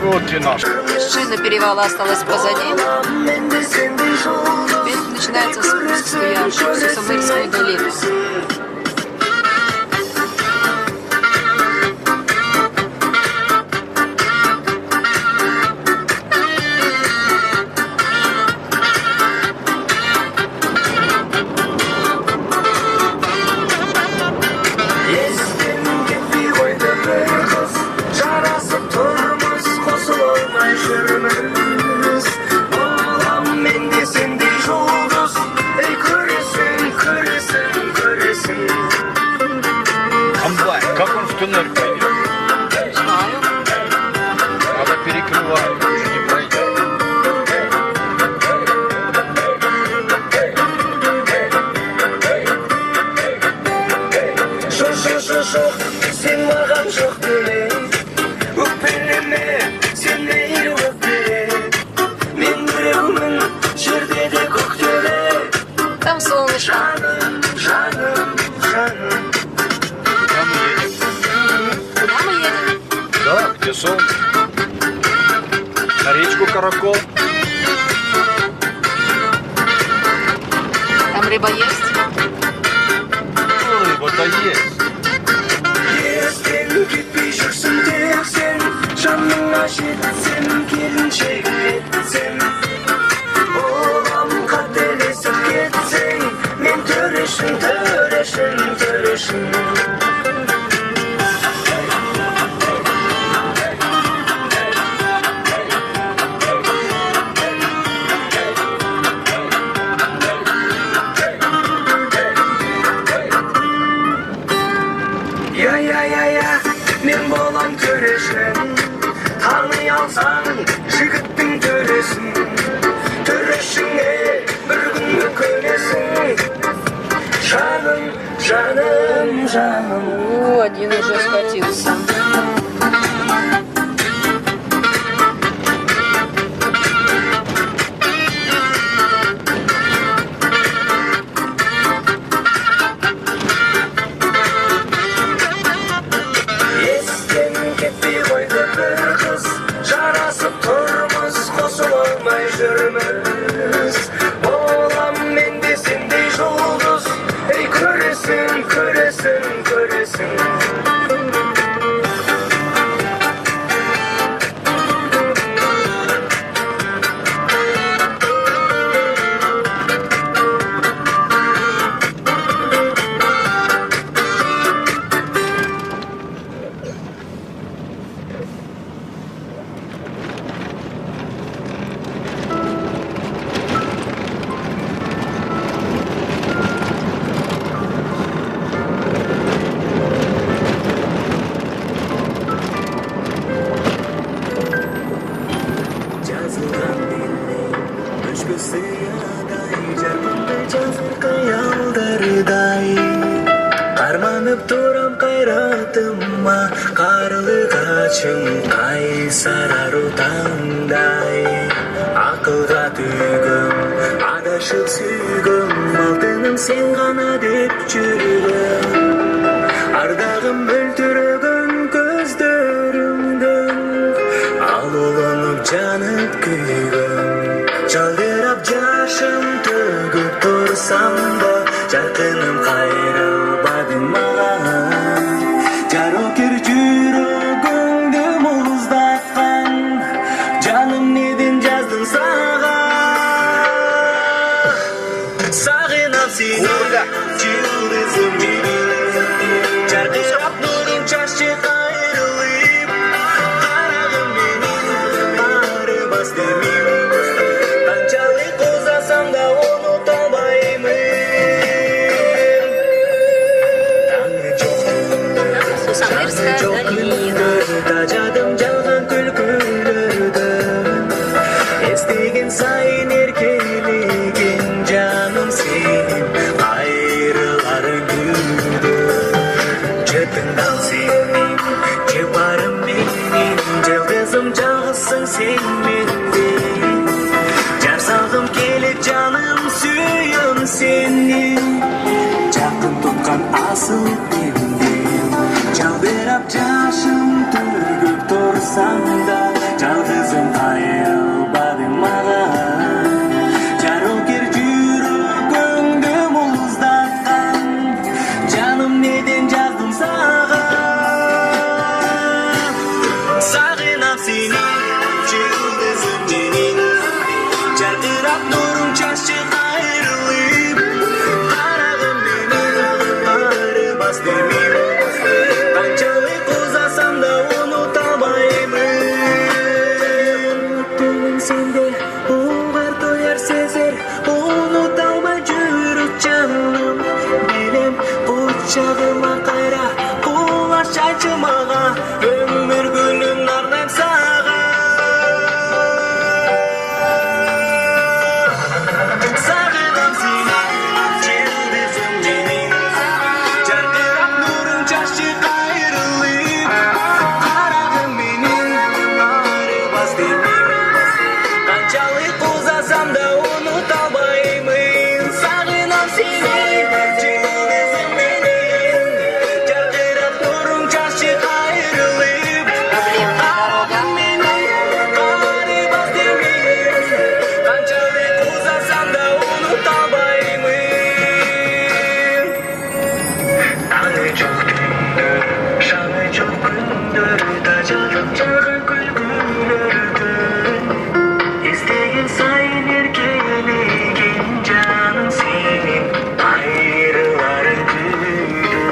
Вот и наш. Вершина перевала осталась позади. Теперь начинается спуск в Сусамырскую долину. Комбайн, как он в туннель пойдет? Не знаю. Надо перекрывать, уже не пройдет. Жоқ, сен маған жоқ деле, өкпелеме, сен мейлі өкпеле. Мен біреумін, жерде де көкте де. Там солнышко. Жаным. Куда мы едем? Куда мы едем? Да, где солнце? На речку Каракол. Там рыба есть? Рыба-то есть. Естен кетпей жүрсің тек сен, жаныңа жетсем, келіншек етсем. Олам қателесіп кетсең, мен төрешін. Я, мен болам төрешін, таны алсаң, жігіттің төресін. Төрешіңе бір күн көнесің, жаным. О, один уже схватился. Естен кетпей қойды бір қыз, жарасып тұрмыз, қосыла алмай жүрміз. Болам мен де сендей жұлдыз, ей көресің. Жазылған белмен, өшпесе адай, жарқындай жазыр қиялдардай. Арманып тұрам қайратыма, қарлығашым қайсар ару таңдай. Ақылға түйгім, адашып сүйгім, алтыным сен ғана деп жүргім. Ардағым мөлтірігін көздеріңдің, ал олынып жанып күйгім. Жалдырап жашым төгіп тұрсам да, жарқыным қайрылбады маған. Жарокер жүрегіңді мұздатқан, жаным неден жаздым саған. Сағынам сені, жұлдызым менің, жарқырап нұрын шашы қайрылып. Қарағым менің, арымас демеймін, қаншалық ұзасам да ұмыта алмаймын. Таңы жоқ, Сусамырская долина. тажадым жалған күлкілерді. Естеген сайын еркелеген жаным сен, қайрыларың күлді. Жетіңдал сенің, жепарым менің, жалғызым жалғызсың сен менде. Жар салғым келек жаным сүйім сені, жақын тұтқан асыл пенде. Жалбырап жашым төгіп тұрсам да, Yıldızım ayrılmadın mağan Jarokер жүрегімді мұздатқан Жаным неден жаздым саған Сағынам сені Yıldızım менің Жарқырап нұрың шашып айрылып Қарағым менің арымас демеймін Қаншалық ұзасам да ұмыта алмаймын Бүгін сенде ұлғар тояр сезер Ұмыта алмай жүрек жаным Білем құшағыма қайра Құлаш айтшы маған Өмір гүлін арнайым саған Сағынам сені Yıldızым менің Жарқырап нұрың шашып айрылып Қарағым менің арымас демеймін Қаншалық ұзасам да ұмыта алмаймын Сағынам сені Yıldızым менің Жарқырап нұрың шашып айрылып Қарағым менің арымас демеймін Қаншалық ұзасам да ұмыта алмаймын Таңы жоқ түндер, шаңы жоқ күндер Тажалып жарық күлгілердің Естеген сайын еркелеген жаным сенен Айрыларың күдір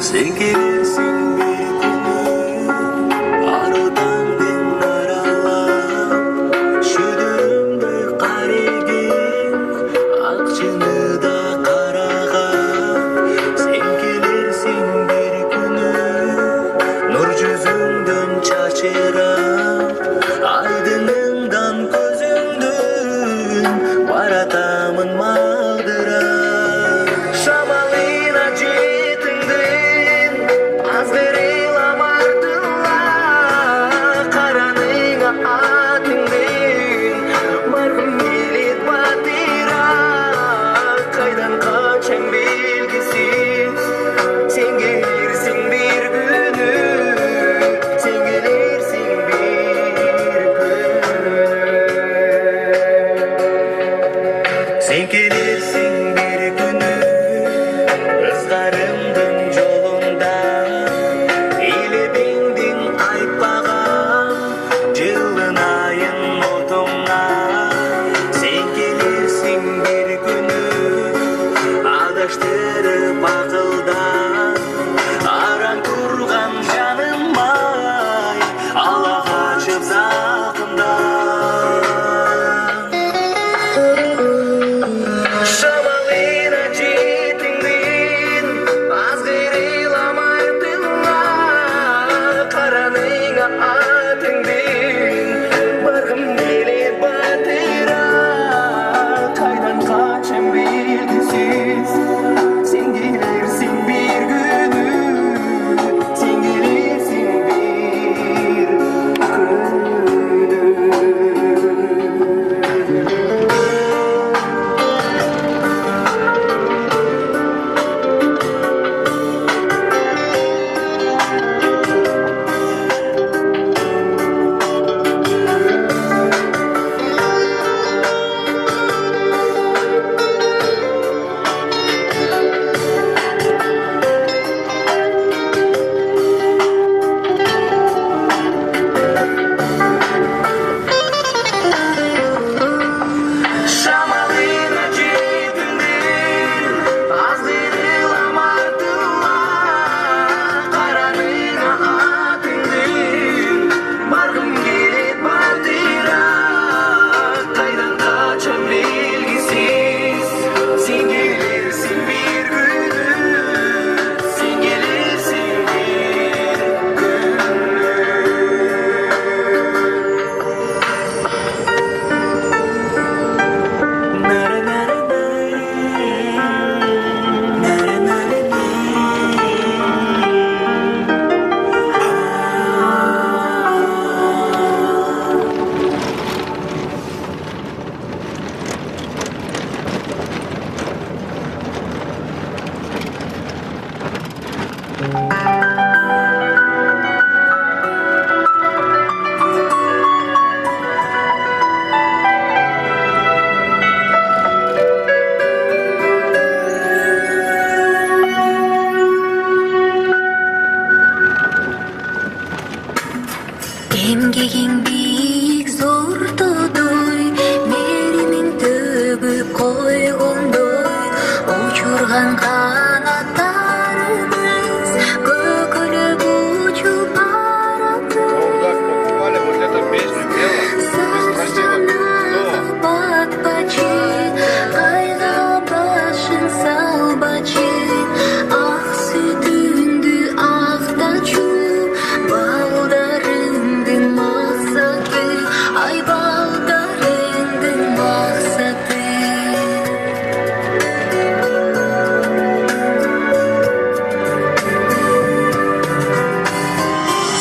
Sen gelirsin bir günü Arı tangdың аралап Шүдірімді қареген Ақшыны да қараған Sen келерсің бір күні Нұр жүзіңден шашырап Айдыныңдан көзіңден Баратамын мағдырап Шамалына жетіңден Азғырылам артыңа Қараныңа атыңден Барғым келет батыра Қайдан қашам белгісіз Сен келерсің бір күні Сен келерсің бір күні Sen келерсің бір күні Ызғарымдың жолында Елебеңдің айтпаған Жылынайын отыңа Sen келерсің бір күні Адаштырып ақылдан Араң тұрған жаным ай Ала қашып зақымдан Шамалына жетіңден Азғырылам артыңа Қараныңа атыңден Барғым келет батыра Қайдан қашам белгісіз Сен келерсің ойгондой учурган канаттарыбыз көкөлөп учуп баратыр. Ну, так покупали вот эту песню, пела. Спросила, кто? Батпачы, кайга башын салбачы, ак сүтүңдү актачу, балдарыңдын максаты, ай балдарыңдын максаты.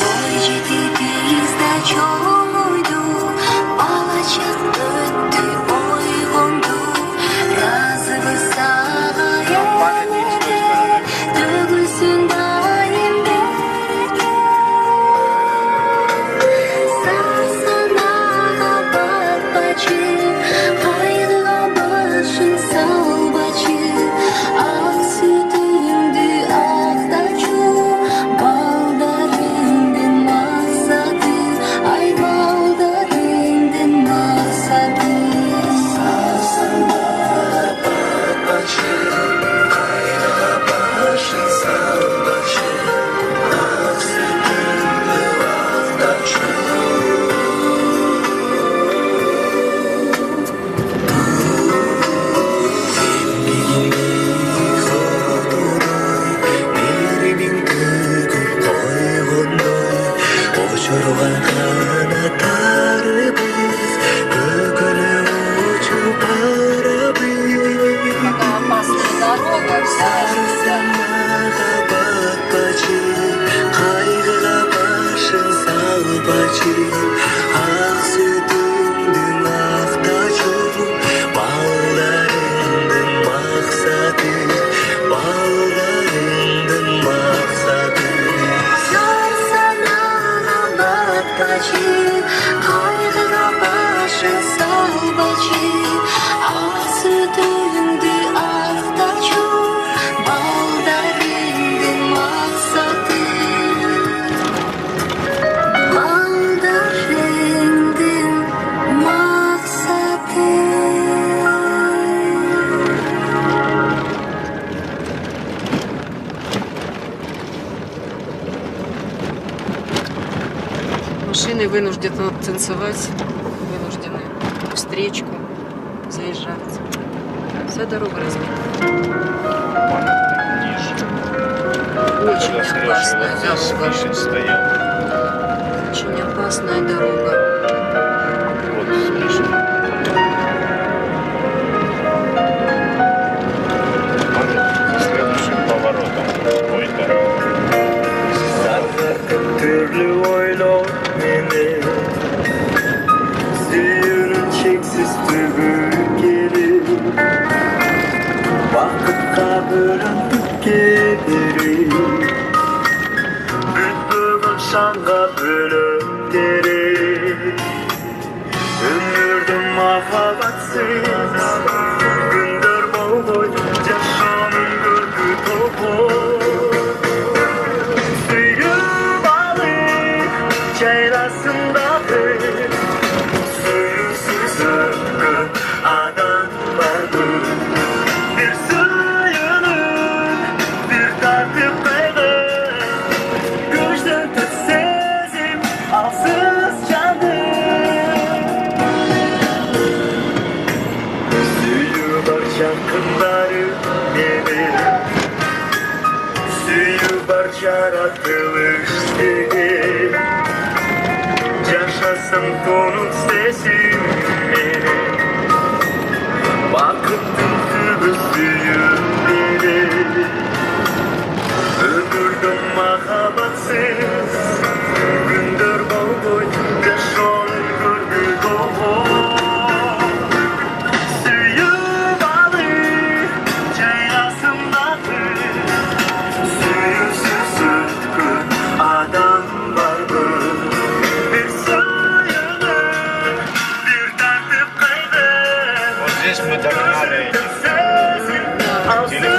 Ой жетип бизде чоңойду, бала чак өттү ойгонду, разыбыз сага эле, төгүлсүн дайым береке. Сарсанага батпачы, кайгыга башын салбачы, ак сүтүңдү актачу, балдарыңдын максаты, ай балдарыңдын максаты. Учурган канаттарыбыз көкөлөп учуп барабыз. Какая опасная дорога вся. Сарсанага батпачы, кайгыга башын салбачы, ак сүтүңдүн актачу, балдарыңдын максаты, балдарыңдын максаты. Сарсанага батпачы, кайгыга башын салбачы, ак сүтүңдү актачу, балдарыңдын максаты, балдарыңдын максаты. Машины вынуждены танцевать, вынуждены встречку заезжать. Вся дорога разбита. Ниже. Очень Когда Сережа опасная вот здесь дорога. Миша стоял. Очень опасная дорога. Вот с Мишей. За следующим поворотом. Ой-то. Türlü oylar meni Suyunun çeksiz tübü gelir Vakıtla bölündük gelirim Büyüdüğüm şanga bölüp derim Ömürdüm mahabatsız Gündür bol boy Yaşamın gölgü topu Çaylasındadır Suyusuz ömrüm adam vardır Bir suyunun bir tatlı payı Göçten tut sezim alsız canım Suyu var şarkıları benim Suyu var yaratılış değil Yaşasın tonun sesim benim Vakıttın tübü suyun benim Ömürdüm mahabatsız Gündür bol boy Yaşon gördü dolu Suyu balık Çaylasındadır Suyusuz ötkün adam var mı? Bir suyunun bir tertip kaydı Вот здесь мы догнали. Sesim alsın